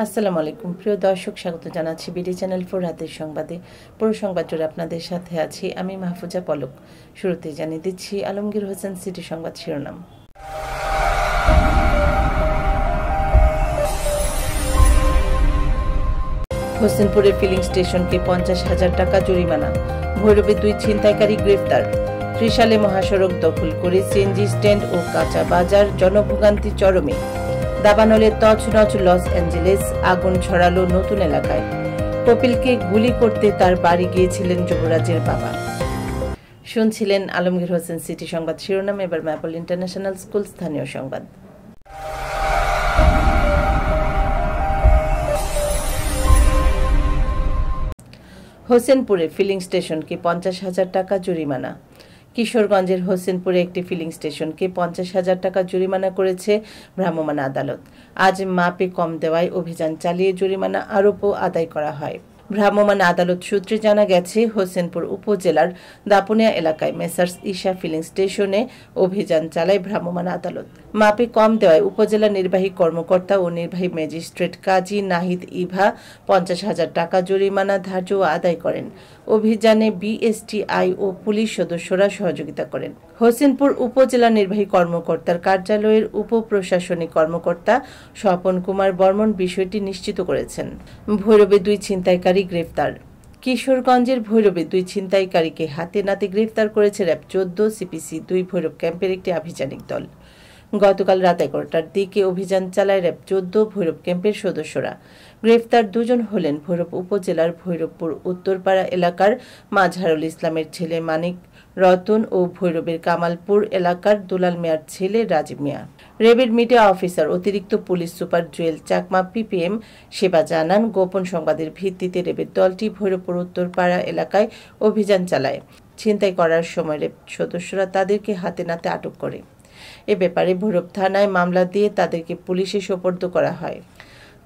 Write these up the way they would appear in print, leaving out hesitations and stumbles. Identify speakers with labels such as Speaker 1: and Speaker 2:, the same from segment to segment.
Speaker 1: আসসালামু আলাইকুম প্রিয় দর্শক, স্বাগত জানাচ্ছি বিডি চ্যানেল 4 রাতের সংবাদে। পুরো সংবাদ জুড়ে আপনাদের সাথে আছি আমি মাহফুজা পলক। শুরুতেই জানিয়ে দিচ্ছি আলমগীর হোসেন সিটি সংবাদ শিরোনাম। হোসেনপুরে ফিলিং স্টেশনকে 50,000 টাকা জরিমানা। ভৈরবে 2 ছিনতাইকারী গ্রেফতার। ত্রিশালে মহাসড়ক দখল করে সিএনজি স্ট্যান্ড ও কাঁচা বাজার, জনভোগান্তি চরমে। দাবানলে তছনছ লস অ্যাঞ্জেলেস, আগুন ছড়ালো নতুন এলাকায়। কপিলকে গুলি করতে তার বাড়ি গিয়েছিলেন যুবরাজের বাবা। শুনছিলেন আলমগীর হোসেন সিটি সংবাদ শিরোনাম। এবার ম্যাপল ইন্টারন্যাশনাল স্কুল স্থানীয় সংবাদ। হোসেনপুরে ফিলিং স্টেশনকে 50,000 টাকা জরিমানা। কিশোরগঞ্জের হোসেনপুরে একটি ফিলিং স্টেশনকে 50,000 টাকা জরিমানা করেছে ভ্রাম্যমাণ আদালত। আজ মাপে কম দেওয়ায় অভিযান চালিয়ে জরিমানা আরোপও আদায় করা হয়। ভ্রাম্যমাণ আদালত সূত্রে জানা গেছে, হোসেনপুর উপজেলার দাপুনিয়া এলাকায় মেসার্স ঈশা ফিলিং স্টেশনে অভিযান চালায় ভ্রাম্যমাণ আদালত। মাপে কম দেওয়ায় উপজেলা নির্বাহী কর্মকর্তা ও নির্বাহী ম্যাজিস্ট্রেট কাজী নাহিদ ইভা 50,000 টাকা জরিমানা ধার্য ও আদায় করেন। অভিযানে বিএসটিআই ও পুলিশ সদস্যরা সহযোগিতা করেন। হোসেনপুর উপজেলা নির্বাহী কর্মকর্তার কার্যালয়ের উপপ্রশাসনিক কর্মকর্তা স্বপন কুমার বর্মন বিষয়টি নিশ্চিত করেছেন। ভৈরবে 2 ছিনতাইকারী গ্রেফতার। কিশোরগঞ্জের ভৈরবে 2 ছিনতাইকারীকে হাতে নাতে গ্রেফতার করেছে র্যাব 14 সিপিসি 2 ভৈরব ক্যাম্পের একটি আভিযানিক দল। গতকাল রাত 11টার দিকে অভিযান চালায় র্যাব 14 ভৈরব ক্যাম্পের সদস্যরা। গ্রেফতার দুজন হলেন ভৈরব উপজেলার ভৈরবপুর উত্তরপাড়া এলাকার মাঝহারুল ইসলামের ছেলে মানিক রতন ও ভৈরবের কামালপুর এলাকার দুলাল মিয়ার ছেলে রাজীব মিয়া। র্যাবের মিডিয়া অফিসার অতিরিক্ত police super Jewel Chakma PPM সেবা জানান, গোপন সংবাদের ভিত্তিতে র্যাবের দলটি ভৈরবপুর উত্তরপাড়া এলাকায় অভিযান চালায়। ছিনতাই করার সময় র্যাব সদস্যরা তাদেরকে হাতে নাতে আটক করে। এ ব্যাপারে ভৈরব থানায় মামলা দিয়ে তাদেরকে পুলিশে সোপর্দ করা হয়।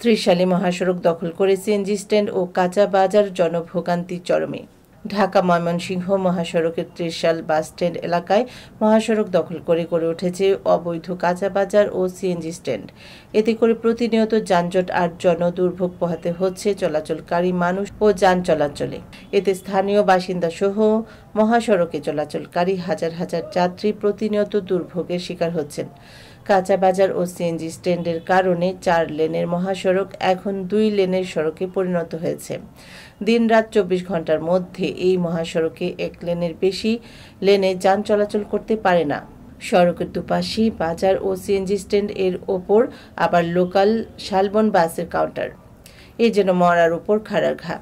Speaker 1: ত্রিশালে মহাসড়ক দখল করে সিএনজি স্ট্যান্ড ও কাঁচা বাজার, জনভোগান্তি চরমে। ঢাকা ময়মনসিংহ মহাসড়কের ত্রিশাল বাস স্ট্যান্ড এলাকায় মহাসড়ক দখল করে গড়ে উঠেছে অবৈধ কাঁচা বাজার ও সিএনজি স্ট্যান্ড। এতে করে প্রতিনিয়ত যানজট আর জনদুর্ভোগ পোহাতে হচ্ছে চলাচলকারী মানুষ ও যান চলাচলে। এতে স্থানীয় বাসিন্দা সহ মহাসড়কে চলাচলকারী হাজার হাজার যাত্রী প্রতিনিয়ত দুর্ভোগের শিকার হচ্ছেন। কাঁচা বাজার ও সিএনজি স্ট্যান্ডের কারণে 4 লেনের মহাসড়ক এখন 2 লেনের সড়কে পরিণত হয়েছে। দিন-রাত 24 ঘন্টার মধ্যে এই মহাসড়কে 1 লেনের বেশি লেনে যান চলাচল করতে পারে না। সড়কের দুপাশেই বাজার ও সিএনজি স্ট্যান্ড, এর ওপর আবার লোকাল শালবন বাসের কাউন্টার। এ যেন মরার উপর খাড়ার ঘা।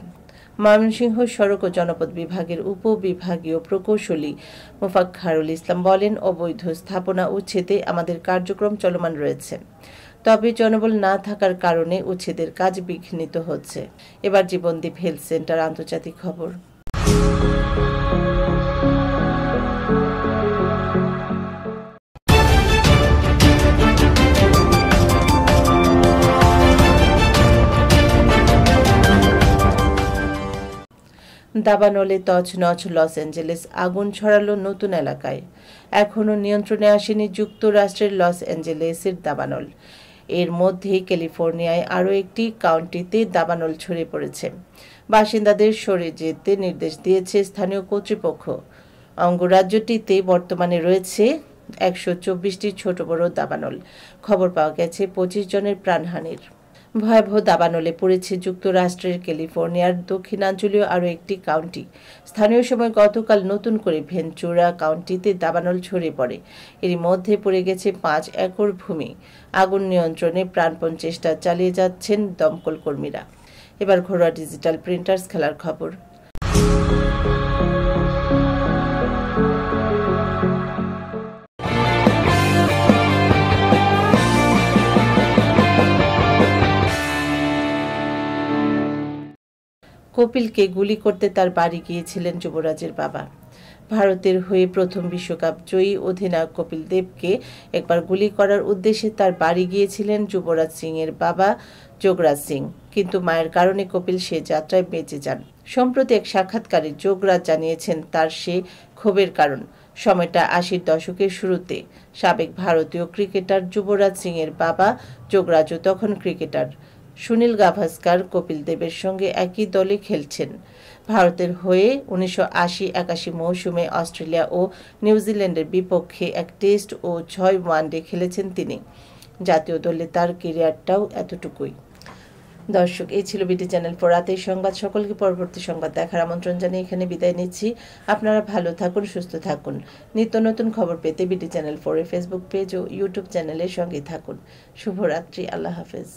Speaker 1: ময়মনসিংহ সড়ক ও জনপদ বিভাগের উপবিভাগীয় প্রকৌশলী মোফাক্খারুল ইসলাম বলেন, অবৈধ স্থাপনা উচ্ছেদে আমাদের কার্যক্রম চলমান রয়েছে, তবে জনবল না থাকার কারণে উচ্ছেদের কাজ বিঘ্নিত হচ্ছে। এবার জীবনদীপ হেলথ সেন্টার আন্তর্জাতিক খবর। দাবানলে তছনছ লস অ্যাঞ্জেলেস, আগুন ছড়ালো নতুন এলাকায়। এখনও নিয়ন্ত্রণে আসেনি যুক্তরাষ্ট্রের লস অ্যাঞ্জেলেসের দাবানল। এর মধ্যেই ক্যালিফোর্নিয়ায় আরও একটি কাউন্টিতে দাবানল ছড়িয়ে পড়েছে। বাসিন্দাদের সরে যেতে নির্দেশ দিয়েছে স্থানীয় কর্তৃপক্ষ। অঙ্গরাজ্যটিতে বর্তমানে রয়েছে 124টি ছোট বড় দাবানল। খবর পাওয়া গেছে 25 জনের প্রাণহানির। ভয়াবহ দাবানলে পড়েছে যুক্তরাষ্ট্রের ক্যালিফোর্নিয়ার দক্ষিণাঞ্চলীয় আরও একটি কাউন্টি। স্থানীয় সময় গতকাল নতুন করে ভেঞ্চুরা কাউন্টিতে দাবানল ছড়িয়ে পড়ে। এরই মধ্যে পড়ে গেছে 5 একর ভূমি। আগুন নিয়ন্ত্রণে প্রাণপণ চেষ্টা চালিয়ে যাচ্ছেন দমকল কর্মীরা। এবার ঘরোয়া ডিজিটাল প্রিন্টার্স খেলার খবর। কপিলকে গুলি করতে তার বাড়ি গিয়েছিলেন যুবরাজের বাবা। ভারতের হয়ে প্রথম বিশ্বকাপ জয়ী অধিনায়ক কপিল দেবকে একবার গুলি করার উদ্দেশ্যে তার বাড়ি গিয়েছিলেন যুবরাজ সিং এর বাবা যোগরাজ সিং, কিন্তু মায়ের কারণে কপিল সে যাত্রায় বেঁচে যান। সম্প্রতি এক সাক্ষাৎকারে যোগরাজ জানিয়েছেন তার সে ক্ষোভের কারণ। সময়টা 80-র দশকের শুরুতে। সাবেক ভারতীয় ক্রিকেটার যুবরাজ সিং এর বাবা যোগরাজও তখন ক্রিকেটার। সুনীল গাভাস্কার কপিল দেবের সঙ্গে একই দলে খেলছেন। ভারতের হয়ে 1980-81 মৌসুমে অস্ট্রেলিয়া ও নিউজিল্যান্ডের বিপক্ষে এক টেস্ট ও 6 ওয়ানডে খেলেছেন তিনি। জাতীয় দলে তার ক্যারিয়ারটাও এতটুকুই। দর্শক, এই ছিল বিডি চ্যানেল 4 রাতের সংবাদ। সকলকে পরবর্তী সংবাদ দেখার আমন্ত্রণ জানিয়ে এখানে বিদায় নিচ্ছি। আপনারা ভালো থাকুন, সুস্থ থাকুন। নিত্য নতুন খবর পেতে বিডি চ্যানেল 4 এর ফেসবুক পেজ ও ইউটিউব চ্যানেলের সঙ্গে থাকুন। শুভরাত্রি। আল্লাহ হাফেজ।